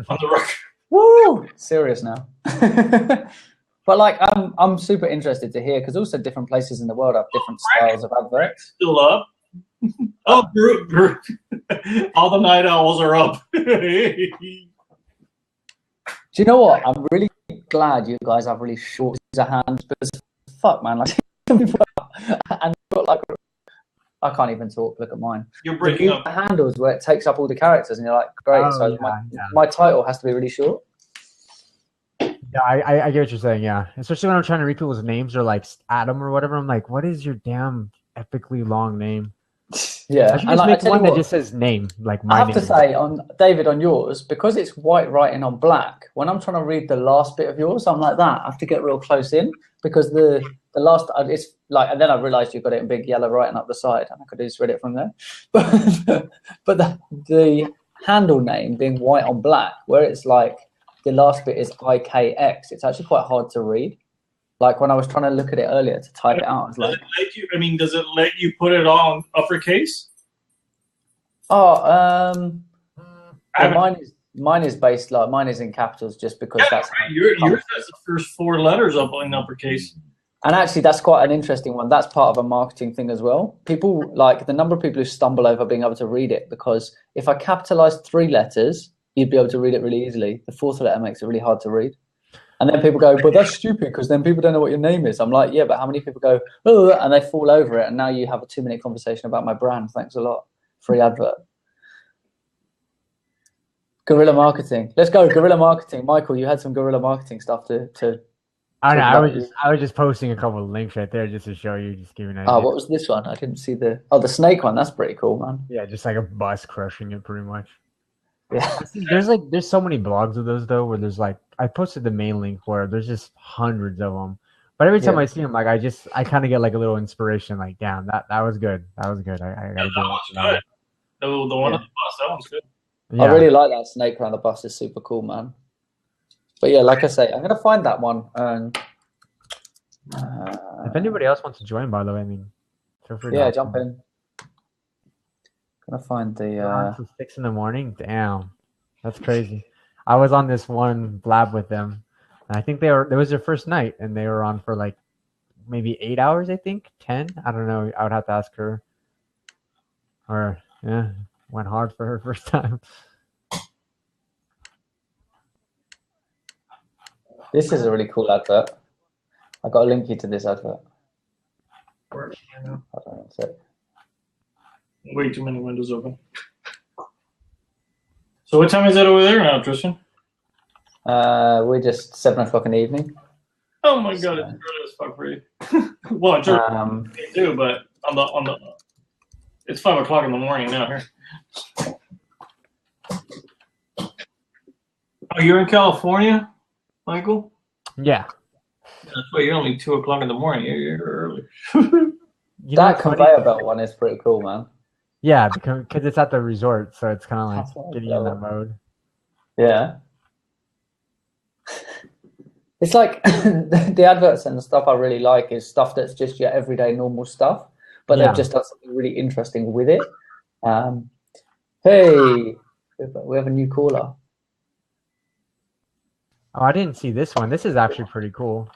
on the record. Woo! Serious now. But like, I'm super interested to hear because also different places in the world have different styles of adverts. Still up. Oh, group. All the night owls are up. Do you know what? I'm really glad you guys have really short hands because fuck, man, like and got like I can't even talk. Look at mine. You're breaking up. Handles where it takes up all the characters, and you're like, great. So my title has to be really short. Yeah, I get what you're saying. Yeah, especially when I'm trying to read people's names or like Adam or whatever. I'm like, what is your damn epically long name? Yeah, I should just make one that just says name, like my name. I have to say, on yours, because it's white writing on black, when I'm trying to read the last bit of yours, I'm like that. I have to get real close in because the last, it's like, and then I realised you've got it in big yellow writing up the side, and I could just read it from there. But the handle name being white on black, where it's like the last bit is IKX, it's actually quite hard to read. Like when I was trying to look at it earlier to type it out, I was like, does it let you put it on uppercase? Oh, mine is based like mine is in capitals just because that's right. Yours has the first four letters up in uppercase. And actually, that's quite an interesting one. That's part of a marketing thing as well. People like the number of people who stumble over being able to read it because if I capitalized 3 letters, you'd be able to read it really easily. The 4th letter makes it really hard to read. And then people go, but that's stupid because then people don't know what your name is. I'm like, yeah, but how many people go, oh, and they fall over it. And now you have a 2-minute conversation about my brand. Thanks a lot. Free advert. Guerrilla marketing. Let's go. Guerrilla marketing. Michael, you had some guerrilla marketing stuff to I know. I was just posting a couple of links right there just to show you, just giving an idea. Oh, what was this one? I didn't see the snake one. That's pretty cool, man. Yeah, just like a bus crushing it pretty much. Yeah. There's so many blogs of those though where there's like I posted the main link where there's just hundreds of them. But every time I see them, like I kind of get like a little inspiration. Like, damn, that was good. That was good. I gotta do it. The one on the bus, that one's good. Yeah. I really like that snake around the bus. Is super cool, man. But yeah, like I say, I'm gonna find that one. And if anybody else wants to join, by the way, I mean, feel free. Yeah, jump in. Gonna find the 6 in the morning. Damn, that's crazy. I was on this one Blab with them, and I think it was their first night, and they were on for like maybe 8 hours. I think 10. I don't know. I would have to ask her. Or yeah, went hard for her first time. This is a really cool advert. I got to link you to this advert. Hold on a sec. Way too many windows open. So what time is it over there now, Tristan? We're just 7 o'clock in the evening. Oh my god, it's early as fuck for you. Well, it's early too, but on the it's 5 o'clock in the morning now here. Oh, you're in California, Michael? Yeah. That's why you're only 2 o'clock in the morning. You're early. That conveyor belt one is pretty cool, man. Yeah, because it's at the resort, so it's kind of like getting in that mode. Yeah. It's like the adverts and the stuff I really like is stuff that's just your everyday normal stuff, but they've just done something really interesting with it. Hey, we have a new caller. Oh, I didn't see this one. This is actually pretty cool.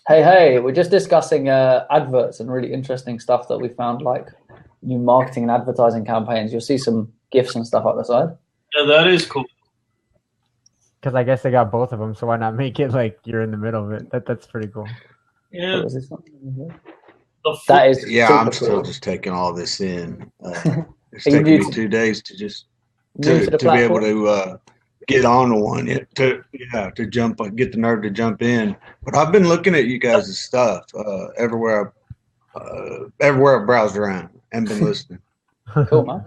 Hey, we're just discussing adverts and really interesting stuff that we found, like new marketing and advertising campaigns. You'll see some GIFs and stuff up the side. Yeah, that is cool. Because I guess they got both of them, so why not make it like you're in the middle of it? That's pretty cool. Yeah. What this one? That is. Yeah, I'm still just taking all this in. It's taking me 2 days to just to be able to get on one. To jump, get the nerve to jump in. But I've been looking at you guys' stuff everywhere I browsed around and been listening. Cool, man.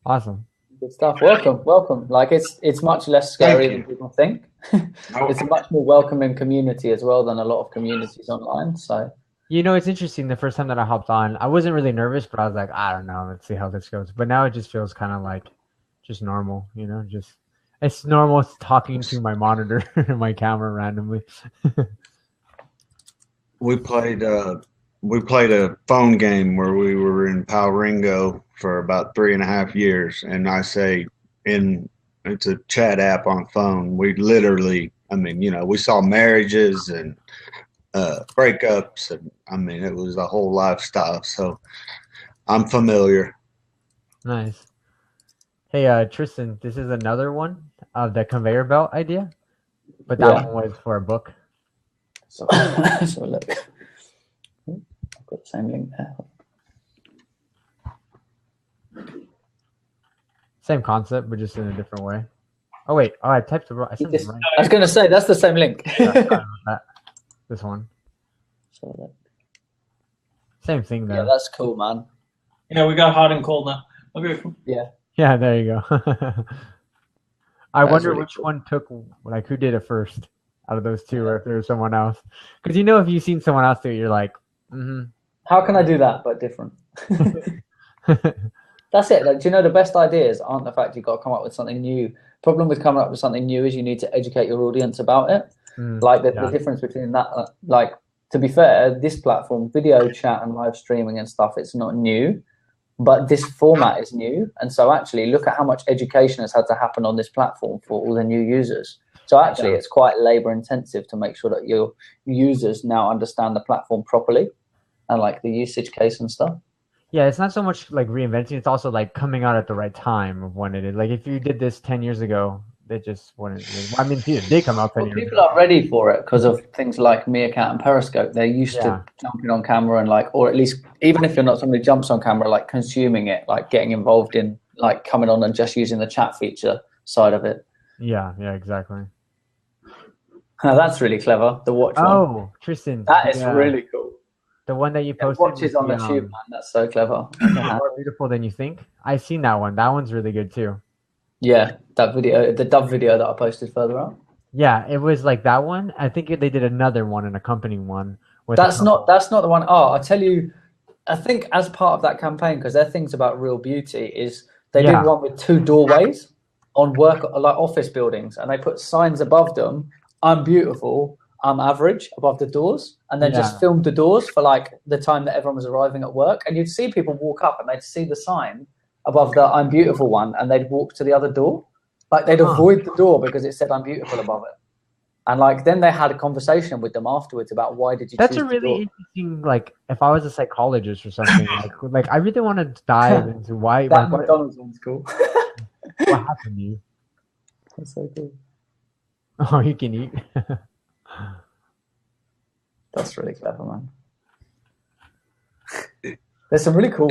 Awesome. Good stuff. Welcome. Like it's much less scary than people think. It's a much more welcoming community as well than a lot of communities online. So you know, it's interesting. The first time that I hopped on, I wasn't really nervous, but I was like, I don't know, let's see how this goes. But now it just feels kind of like just normal, you know, just it's normal talking to my monitor and my camera randomly. We played a phone game where we were in Pal Ringo for about 3.5 years, and I say in it's a chat app on phone. We literally, I mean, we saw marriages and breakups, and I mean, it was a whole lifestyle. So I'm familiar. Nice. Hey, Tristan, this is another one of the conveyor belt idea, but that one was for a book. So look, I've got the same link there. Same concept, but just in a different way. Oh wait, I typed the wrong. I was going to say that's the same link. This one. So look. Same thing though. Yeah, that's cool, man. Yeah, we got hot and cold now. Okay. Yeah. Yeah, there you go. I wonder really which one took, like, who did it first out of those two, or if there was someone else. Because if you've seen someone else do it, you're like, How can I do that but different? That's it. Like, do you know the best ideas aren't the fact you've got to come up with something new. Problem with coming up with something new is you need to educate your audience about it. Like the difference between that, like, to be fair, this platform, video chat and live streaming and stuff, it's not new. But this format is new. And so actually look at how much education has had to happen on this platform for all the new users. So actually it's quite labor intensive to make sure that your users now understand the platform properly and like the usage case and stuff. Yeah, it's not so much like reinventing. It's also like coming out at the right time of when it is. Like if you did this 10 years ago, they just wouldn't. I mean, it did come out 10 years ago. People are ready for it because of things like Meerkat and Periscope. They're used to jumping on camera and like, or at least even if you're not somebody who jumps on camera, like consuming it, like getting involved in like coming on and just using the chat feature side of it. Yeah, exactly. That's really clever. The watch one. Oh, Tristan. That is really cool. The one that you posted. Watches on the tube, man. That's so clever. More beautiful than you think. I've seen that one. That one's really good too. Yeah, that video, the dub video that I posted further up. Yeah, it was like that one. I think they did another one, an accompanying one. That's not the one. Oh, I tell you, I think as part of that campaign, because their things about real beauty is they did one with 2 doorways on work, like office buildings, and they put signs above them. I'm beautiful. I'm average above the doors, and then just filmed the doors for like the time that everyone was arriving at work, and you'd see people walk up and they'd see the sign above the I'm beautiful one, and they'd walk to the other door. Like they'd avoid the door because it said I'm beautiful above it. And like then they had a conversation with them afterwards about why did you That's choose a really interesting, like if I was a psychologist or something, like I really want to dive into why that McDonald's one's cool. What happened to you? That's so cool. Oh, you can eat. That's really clever, man. There's some really cool.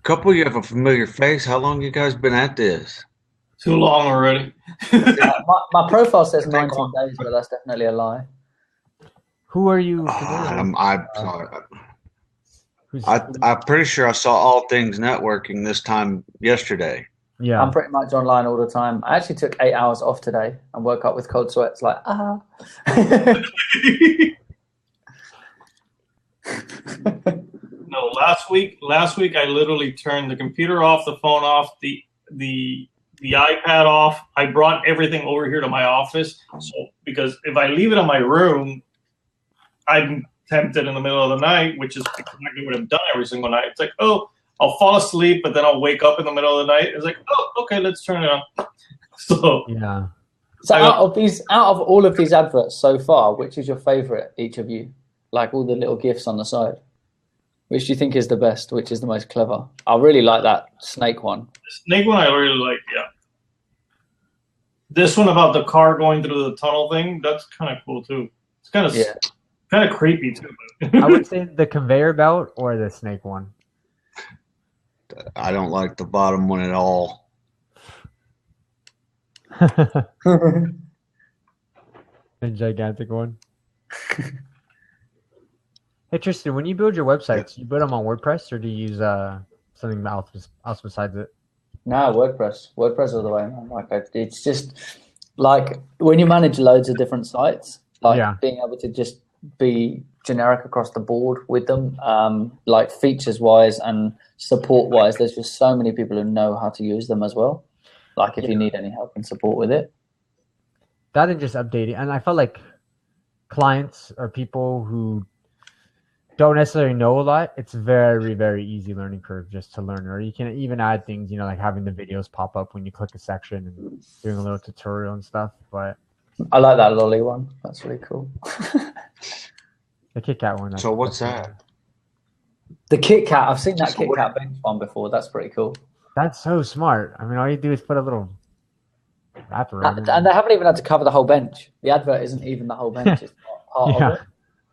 Couple you have a familiar face. How long you guys been at this? Too long already. My profile says 19 days, but that's definitely a lie. Who are you? I'm pretty sure I saw AllThingsNetworking this time yesterday. Yeah, I'm pretty much online all the time. I actually took 8 hours off today and woke up with cold sweats. Like No, last week I literally turned the computer off, the phone off, the iPad off. I brought everything over here to my office, so because if I leave it in my room, I'm tempted in the middle of the night, which is exactly what I've done every single night. It's like, oh, I'll fall asleep, but then I'll wake up in the middle of the night. It's like, oh, okay, let's turn it on. So yeah. So out of all of these adverts so far, which is your favorite, each of you? Like all the little GIFs on the side. Which do you think is the best? Which is the most clever? I really like that snake one. The snake one I really like, yeah. This one about the car going through the tunnel thing, that's kind of cool too. It's kind of creepy too. I would say the conveyor belt or the snake one. I don't like the bottom one at all. The gigantic one. Hey Tristan, when you build your websites, you build them on WordPress or do you use something else besides it? No, WordPress. WordPress all the way, man. Like it's just like when you manage loads of different sites, like being able to just be generic across the board with them, like features wise and support wise. There's just so many people who know how to use them as well. Like if you need any help and support with it. That and just updating. And I felt like clients or people who don't necessarily know a lot, it's very, very easy learning curve just to learn. Or you can even add things, you know, like having the videos pop up when you click a section and doing a little tutorial and stuff. But I like that lolly one. That's really cool. the Kit Kat one. So what's that? The Kit Kat. I've seen that Kit Kat bench one before. That's pretty cool. That's so smart. I mean, all you do is put a little wrapper on it. And they haven't even had to cover the whole bench. The advert isn't even the whole bench. It's part of it.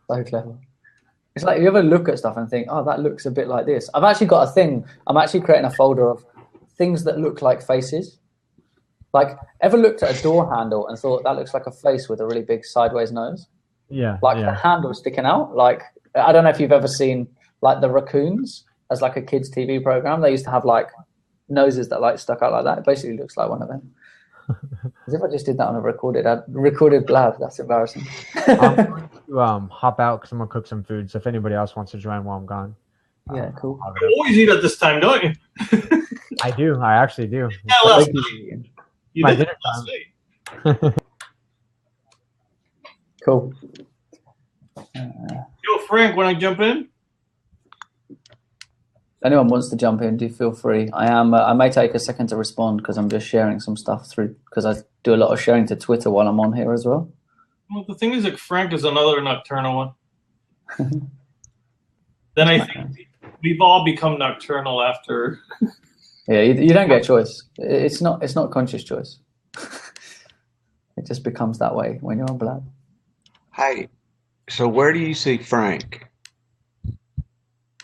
So clever. It's like you ever look at stuff and think, oh, that looks a bit like this. I've actually got a thing. I'm actually creating a folder of things that look like faces. Like, ever looked at a door handle and thought that looks like a face with a really big sideways nose? Yeah. Like the handle sticking out. Like, I don't know if you've ever seen like the raccoons as like a kids' TV program. They used to have like noses that like stuck out like that. It basically looks like one of them. As if I just did that on a recorded Blab. That's embarrassing. I'm going to hop out because I'm going to cook some food. So if anybody else wants to join while I'm gone. Yeah, cool. You always eat at this time, don't you? I do. I actually do. Yeah, last night. You My did dinner last night. Cool. Yo, Frank, want to jump in? If anyone wants to jump in, do feel free. I may take a second to respond because I'm just sharing some stuff through, because I do a lot of sharing to Twitter while I'm on here as well. Well, the thing is, like, Frank is another nocturnal one. Then I think we've all become nocturnal after. Yeah, you don't get a choice. It's not conscious choice. It just becomes that way when you're on Blab. Hey, so where do you see Frank?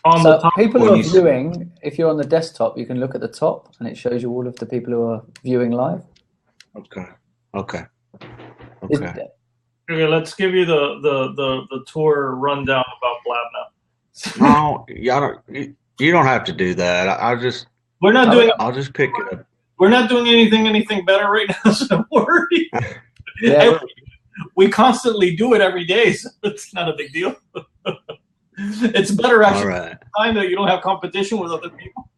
On so the top, people who are viewing, if you're on the desktop, you can look at the top and it shows you all of the people who are viewing live. Okay. Okay, let's give you the tour rundown about Blab now. No, you don't have to do that. I'll just pick it up. We're not doing anything better right now, so don't worry. Yeah. We constantly do it every day, so it's not a big deal. It's better actually. All right. Time that you don't have competition with other people.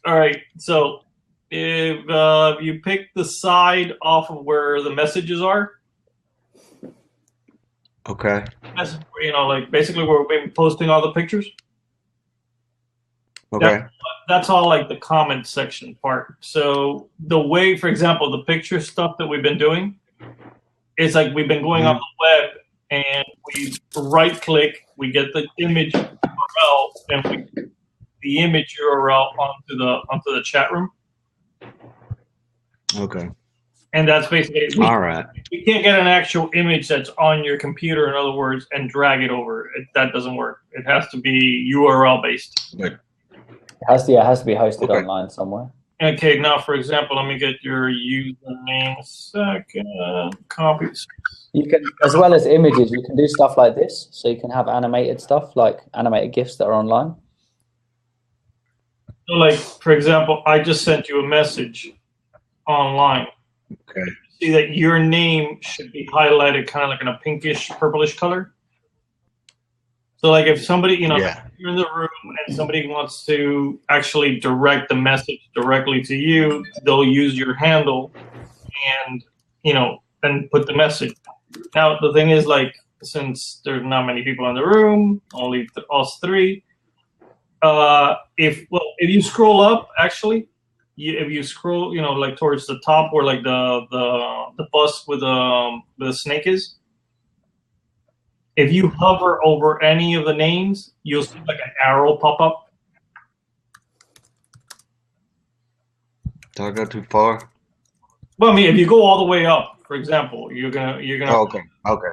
All right. So if you pick the side off of where the messages are. Okay. You know, like basically where we've been posting all the pictures. Okay. That's all like the comment section part. So the way, for example, the picture stuff that we've been doing is like we've been going on the web and we right click, we get the image URL, and we put the image URL onto the chat room. Okay. And that's basically it. All right. You can't get an actual image that's on your computer, in other words, and drag it over. That doesn't work. It has to be URL based. Good. It has to be hosted online somewhere. Okay, now for example, let me get your username a second. Copies. You can, as well as images, you can do stuff like this. So you can have animated stuff, like animated GIFs that are online. So like, for example, I just sent you a message online. Okay. See that your name should be highlighted kind of like in a pinkish, purplish color. So like if somebody, you're in the room and somebody wants to actually direct the message directly to you, they'll use your handle and, and put the message. Now, the thing is, like, since there's not many people in the room, only us three, if you scroll up, actually, if you scroll, like towards the top where like the bus with the snake is, if you hover over any of the names, you'll see like an arrow pop up. Did I go too far? Well, I mean, if you go all the way up, for example, you're gonna. Oh, okay.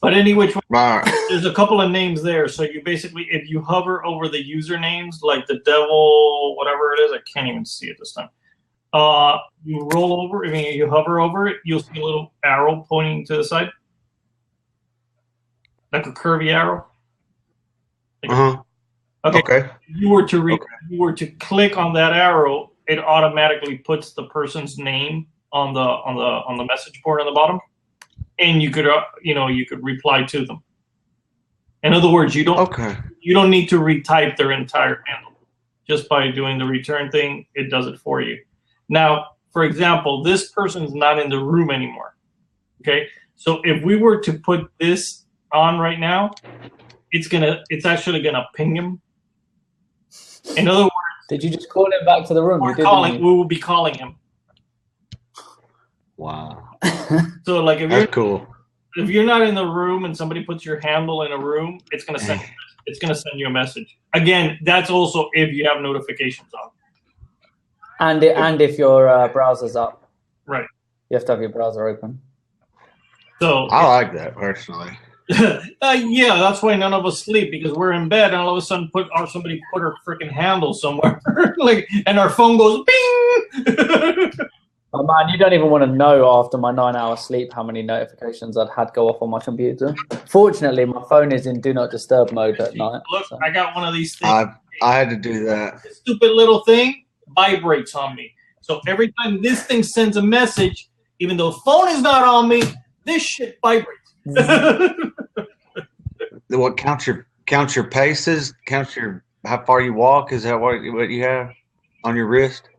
But any which way, right. There's a couple of names there. So you basically, if you hover over the usernames, like the devil, whatever it is, I can't even see it this time. You roll over. I mean, you hover over it, you'll see a little arrow pointing to the side. Like a curvy arrow. Okay. If you were to click on that arrow, it automatically puts the person's name on the message board on the bottom, and you could reply to them. In other words, you don't need to retype their entire handle. Just by doing the return thing, it does it for you. Now, for example, this person's not in the room anymore. Okay, so if we were to put this on right now, it's actually gonna ping him. In other words, did you just call him back to the room? We will be calling him. Wow. So like if That's cool. If you're not in the room and somebody puts your handle in a room, it's gonna send you a message. Again, that's also if you have notifications on. And if your browser's up. Right. You have to have your browser open. So I like that personally. Yeah, that's why none of us sleep, because we're in bed and all of a sudden somebody put our freaking handle somewhere, like, and our phone goes bing. Oh man, you don't even want to know after my 9-hour sleep how many notifications I'd had go off on my computer. Fortunately, my phone is in do not disturb mode at night. Look, so. I got one of these things. I had to do that. This stupid little thing vibrates on me. So every time this thing sends a message, even though the phone is not on me, this shit vibrates. What counts your paces? Counts your how far you walk? Is that what you have on your wrist?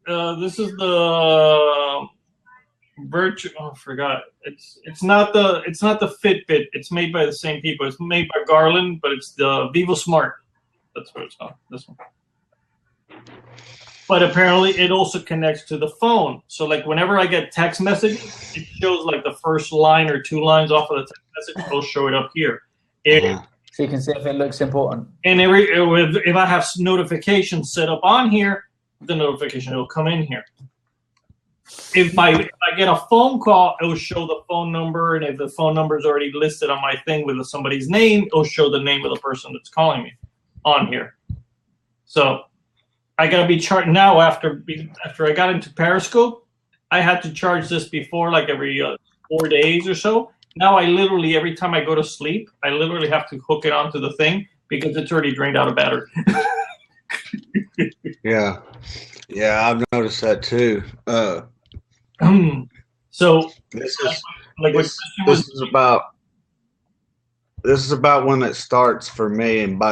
This is the virtual. Oh, I forgot. It's not the Fitbit. It's made by the same people. It's made by Garland, but it's the Vivo Smart. That's what it's called. This one. But apparently, it also connects to the phone. So, like, whenever I get text messages, it shows like the first line or 2 lines off of the text message. It'll show it up here. So you can see if it looks important. And if I have notifications set up on here, the notification will come in here. If I get a phone call, it will show the phone number, and if the phone number is already listed on my thing with somebody's name, it will show the name of the person that's calling me on here. So I got to be charged now. After I got into Periscope, I had to charge this before, like every 4 days or so. Now I literally, every time I go to sleep, I literally have to hook it onto the thing because it's already drained out of battery. Yeah, I've noticed that too. So this is about when it starts for me, and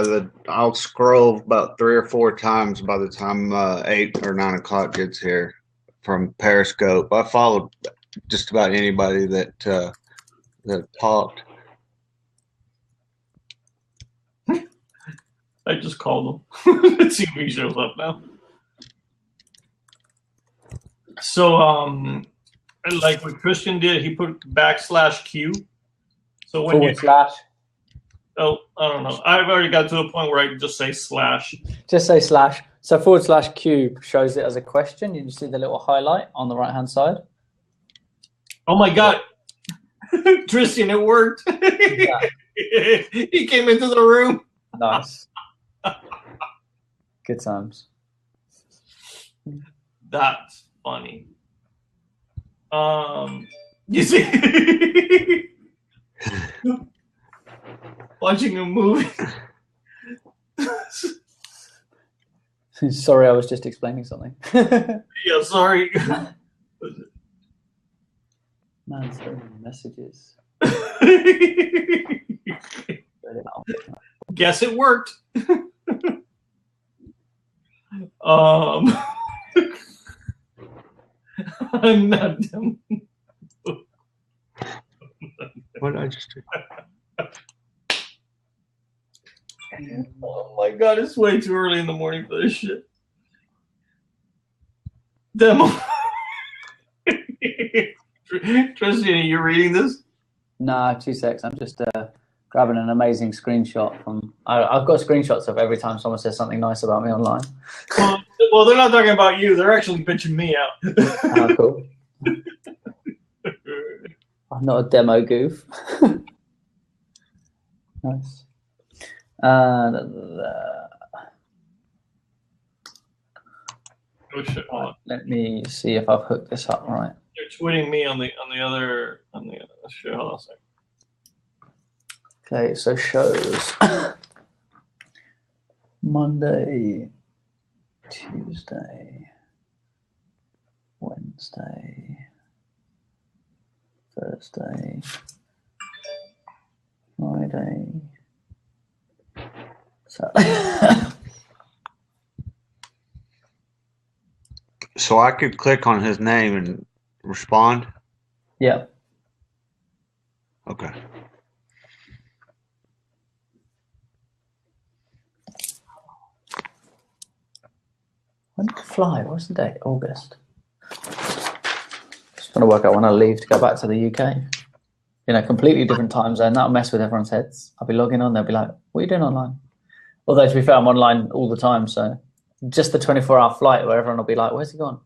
I'll scroll about 3 or 4 times by the time 8 or 9 o'clock gets here from Periscope. I followed just about anybody that talked. I just called him. Let's see if he shows up now. So, like what Christian did, he put /Q. So when /. Oh, I don't know. I've already got to the point where I can just say /. Just say /. So /Q shows it as a question. You see the little highlight on the right-hand side. Oh my God. Tristan, it worked. Yeah. He came into the room. Nice. Good times. That's funny. You see, watching a movie. Sorry, I was just explaining something. Yeah, sorry. Man, so many messages. Guess it worked. I'm not dumb. What did I just do? Oh my God, it's way too early in the morning for this shit. Demo. Tristan, are you reading this? Nah, 2 secs. I'm just grabbing an amazing screenshot from. I've got screenshots of every time someone says something nice about me online. Well, they're not talking about you. They're actually bitching me out. Oh, cool. I'm not a demo goof. Nice. Let me see if I've hooked this up right. You're tweeting me on the other show. Hold on a second. Okay, so shows Monday, Tuesday, Wednesday, Thursday, Friday, Saturday. So I could click on his name and respond? Yeah. Okay. When did I fly? What's the date? August. Just trying to work out when I leave to go back to the UK. Completely different time zone. That'll mess with everyone's heads. I'll be logging on. They'll be like, what are you doing online? Although, to be fair, I'm online all the time. So just the 24-hour flight where everyone will be like, where's he gone?